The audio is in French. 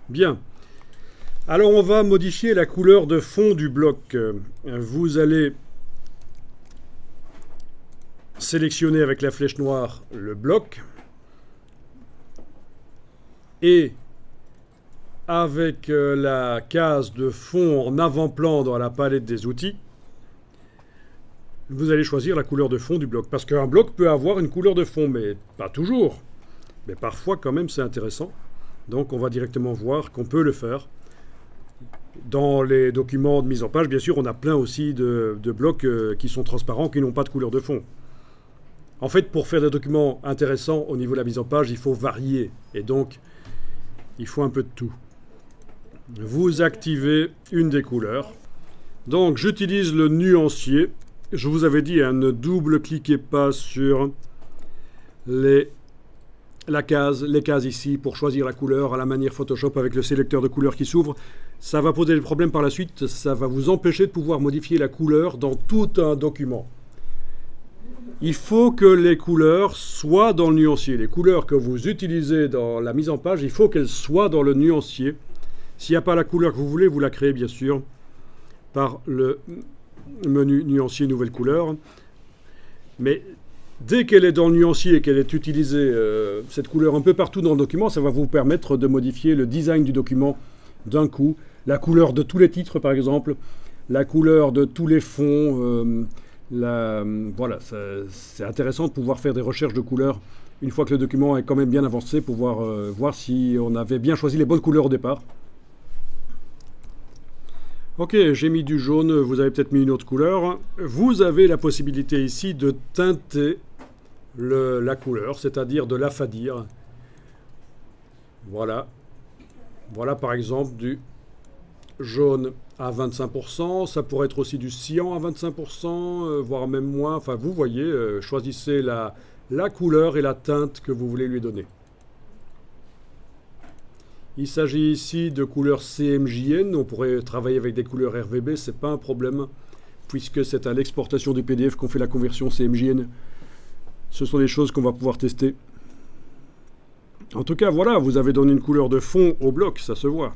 Bien. Alors on va modifier la couleur de fond du bloc. Vous allez sélectionner avec la flèche noire le bloc et avec la case de fond en avant-plan dans la palette des outils, vous allez choisir la couleur de fond du bloc. Parce qu'un bloc peut avoir une couleur de fond, mais pas toujours. Mais parfois quand même c'est intéressant. Donc on va directement voir qu'on peut le faire. Dans les documents de mise en page, bien sûr, on a plein aussi de blocs qui sont transparents, qui n'ont pas de couleur de fond. En fait, pour faire des documents intéressants au niveau de la mise en page, il faut varier. Et donc, il faut un peu de tout. Vous activez une des couleurs. Donc, j'utilise le nuancier. Je vous avais dit, hein, ne double-cliquez pas sur les cases ici pour choisir la couleur à la manière Photoshop avec le sélecteur de couleurs qui s'ouvre. Ça va poser des problèmes par la suite. Ça va vous empêcher de pouvoir modifier la couleur dans tout un document. Il faut que les couleurs soient dans le nuancier. Les couleurs que vous utilisez dans la mise en page, il faut qu'elles soient dans le nuancier. S'il n'y a pas la couleur que vous voulez, vous la créez bien sûr par le menu nuancier nouvelle couleur. Mais dès qu'elle est dans le nuancier et qu'elle est utilisée, cette couleur un peu partout dans le document, ça va vous permettre de modifier le design du document d'un coup. La couleur de tous les titres, par exemple, la couleur de tous les fonds. Voilà, c'est intéressant de pouvoir faire des recherches de couleurs une fois que le document est quand même bien avancé, pour voir si on avait bien choisi les bonnes couleurs au départ. Ok, j'ai mis du jaune, vous avez peut-être mis une autre couleur. Vous avez la possibilité ici de teinter la couleur, c'est-à-dire de l'affadir. Voilà. Voilà par exemple du jaune à 25%, ça pourrait être aussi du cyan à 25%, voire même moins. Enfin, vous voyez, choisissez la couleur et la teinte que vous voulez lui donner. Il s'agit ici de couleurs CMJN. On pourrait travailler avec des couleurs RVB, c'est pas un problème, puisque c'est à l'exportation du PDF qu'on fait la conversion CMJN. Ce sont des choses qu'on va pouvoir tester. En tout cas, voilà, vous avez donné une couleur de fond au bloc, ça se voit.